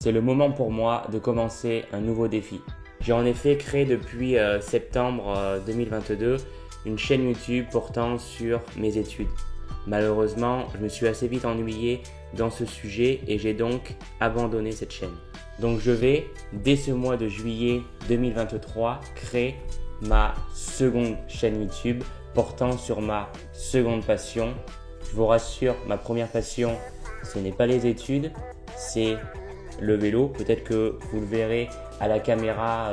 C'est le moment pour moi de commencer un nouveau défi. J'ai en effet créé depuis septembre 2022 une chaîne YouTube portant sur mes études. Malheureusement, je me suis assez vite ennuyé dans ce sujet et j'ai donc abandonné cette chaîne. Donc je vais, dès ce mois de juillet 2023, créer ma seconde chaîne YouTube portant sur ma seconde passion. Je vous rassure, ma première passion, ce n'est pas les études, c'est le vélo. Peut-être que vous le verrez à la caméra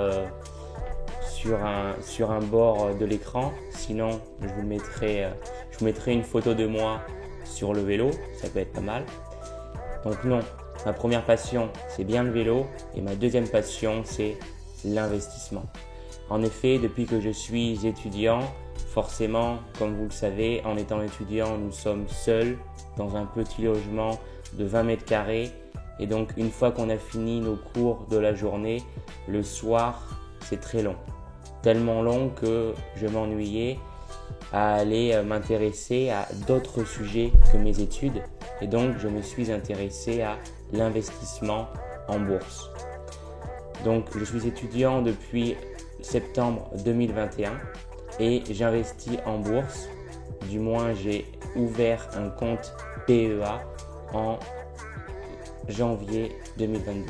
sur un bord de l'écran. Sinon, je vous mettrai une photo de moi sur le vélo. Ça peut être pas mal. Donc non, ma première passion, c'est bien le vélo. Et ma deuxième passion, c'est l'investissement. En effet, depuis que je suis étudiant, forcément, comme vous le savez, en étant étudiant, nous sommes seuls dans un petit logement de 20 mètres carrés. Et donc, une fois qu'on a fini nos cours de la journée, le soir, c'est très long. Tellement long que je m'ennuyais à aller m'intéresser à d'autres sujets que mes études. Et donc, je me suis intéressé à l'investissement en bourse. Donc, je suis étudiant depuis septembre 2021 et j'investis en bourse. Du moins, j'ai ouvert un compte PEA en janvier 2022.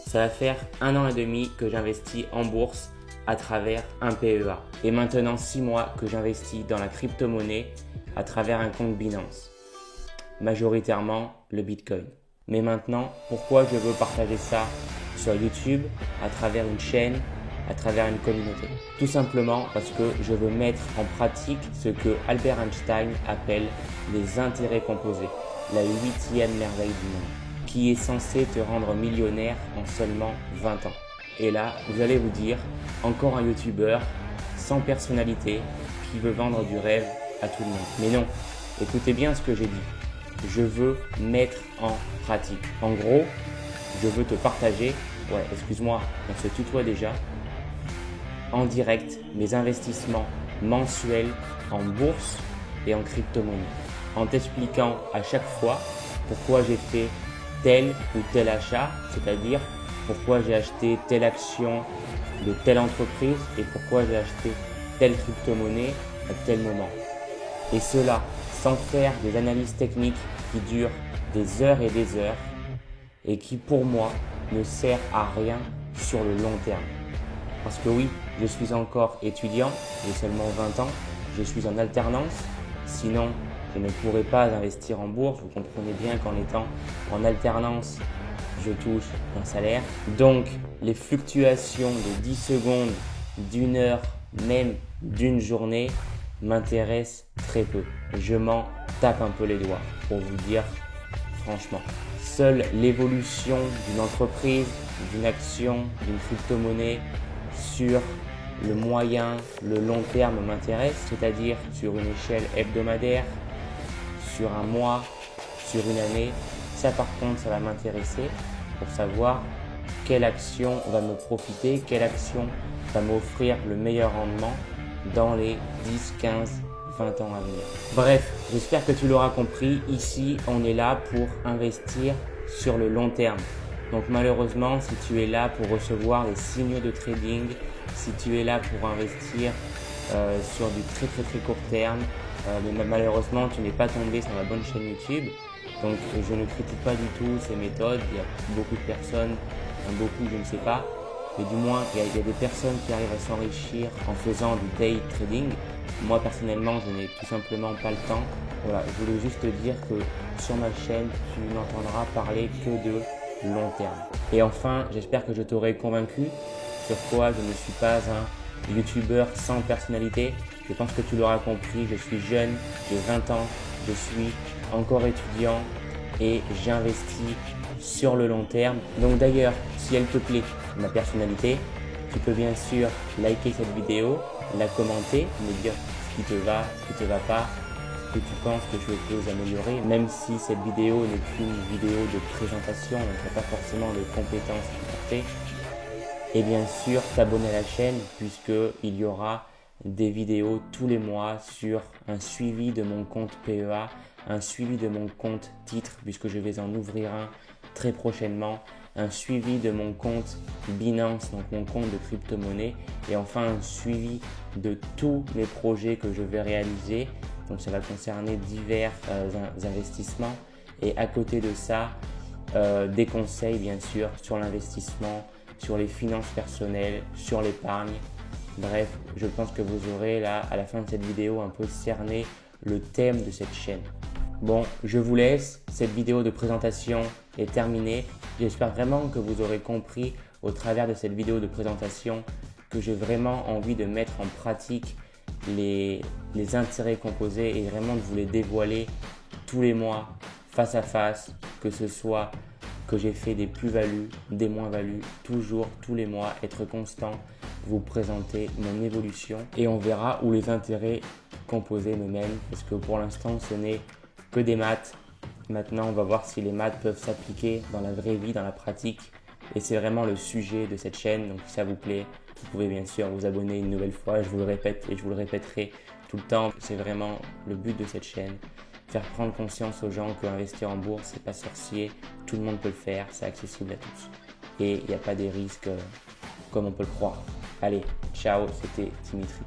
Ça va faire 1 an et demi que j'investis en bourse à travers un PEA. Et maintenant 6 mois que j'investis dans la crypto-monnaie à travers un compte Binance. Majoritairement le Bitcoin. Mais maintenant, pourquoi je veux partager ça sur YouTube, à travers une chaîne, à travers une communauté? Tout simplement parce que je veux mettre en pratique ce que Albert Einstein appelle les intérêts composés, la 8e merveille du monde, qui est censé te rendre millionnaire en seulement 20 ans. Et là, vous allez vous dire, encore un youtubeur sans personnalité qui veut vendre du rêve à tout le monde. Mais non, écoutez bien ce que j'ai dit. Je veux mettre en pratique. En gros, je veux te partager, excuse-moi, on se tutoie déjà, en direct mes investissements mensuels en bourse et en crypto-monnaie. En t'expliquant à chaque fois pourquoi j'ai fait tel ou tel achat, c'est-à-dire pourquoi j'ai acheté telle action de telle entreprise et pourquoi j'ai acheté telle crypto-monnaie à tel moment. Et cela sans faire des analyses techniques qui durent des heures et des heures et qui pour moi ne sert à rien sur le long terme. Parce que oui, je suis encore étudiant, j'ai seulement 20 ans, je suis en alternance, sinon je ne pourrais pas investir en bourse. Vous comprenez bien qu'en étant en alternance, je touche un salaire. Donc, les fluctuations de 10 secondes, d'une heure, même d'une journée, m'intéressent très peu. Je m'en tape un peu les doigts, pour vous dire franchement. Seule l'évolution d'une entreprise, d'une action, d'une crypto-monnaie sur le moyen, le long terme m'intéresse, c'est-à-dire sur une échelle hebdomadaire, sur un mois, sur une année. Ça par contre, ça va m'intéresser pour savoir quelle action va me profiter, quelle action va m'offrir le meilleur rendement dans les 10, 15, 20 ans à venir. Bref, j'espère que tu l'auras compris. Ici, on est là pour investir sur le long terme. Donc malheureusement, si tu es là pour recevoir des signaux de trading, si tu es là pour investir sur du très court terme, mais malheureusement, tu n'es pas tombé sur la bonne chaîne YouTube. Donc je ne critique pas du tout ces méthodes. Il y a beaucoup de personnes, beaucoup je ne sais pas, mais du moins il y a des personnes qui arrivent à s'enrichir en faisant du day trading. Moi personnellement, je n'ai tout simplement pas le temps. Voilà, je voulais juste te dire que sur ma chaîne, tu n'entendras parler que de long terme. Et enfin, j'espère que je t'aurai convaincu sur quoi je ne suis pas un youtubeur sans personnalité. Je pense que tu l'auras compris, je suis jeune, j'ai 20 ans, je suis encore étudiant et j'investis sur le long terme. Donc d'ailleurs, si elle te plaît, ma personnalité, tu peux bien sûr liker cette vidéo, la commenter, me dire ce qui te va, ce qui te va pas, ce que tu penses que je peux améliorer, même si cette vidéo n'est qu'une vidéo de présentation, donc il n'y a pas forcément de compétences à apporter. Et bien sûr, t'abonner à la chaîne puisqu'il y aura des vidéos tous les mois sur un suivi de mon compte PEA, un suivi de mon compte titre puisque je vais en ouvrir un très prochainement un suivi de mon compte Binance, donc mon compte de crypto-monnaie, et enfin un suivi de tous les projets que je vais réaliser. Donc ça va concerner divers investissements, et à côté de ça, des conseils bien sûr sur l'investissement, sur les finances personnelles, sur l'épargne. Bref, je pense que vous aurez là à la fin de cette vidéo un peu cerné le thème de cette chaîne. Bon, je vous laisse, cette vidéo de présentation est terminée. J'espère vraiment que vous aurez compris au travers de cette vidéo de présentation que j'ai vraiment envie de mettre en pratique les intérêts composés et vraiment de vous les dévoiler tous les mois, face à face, que ce soit que j'ai fait des plus-values, des moins-values, toujours, tous les mois, être constant, vous présenter mon évolution et on verra où les intérêts composés me mènent parce que pour l'instant, ce n'est que des maths. Maintenant, on va voir si les maths peuvent s'appliquer dans la vraie vie, dans la pratique. Et c'est vraiment le sujet de cette chaîne. Donc, si ça vous plaît, vous pouvez bien sûr vous abonner une nouvelle fois. Je vous le répète et je vous le répéterai tout le temps. C'est vraiment le but de cette chaîne. Faire prendre conscience aux gens qu'investir en bourse, c'est pas sorcier. Tout le monde peut le faire. C'est accessible à tous. Et il n'y a pas des risques comme on peut le croire. Allez, ciao, c'était Dimitri.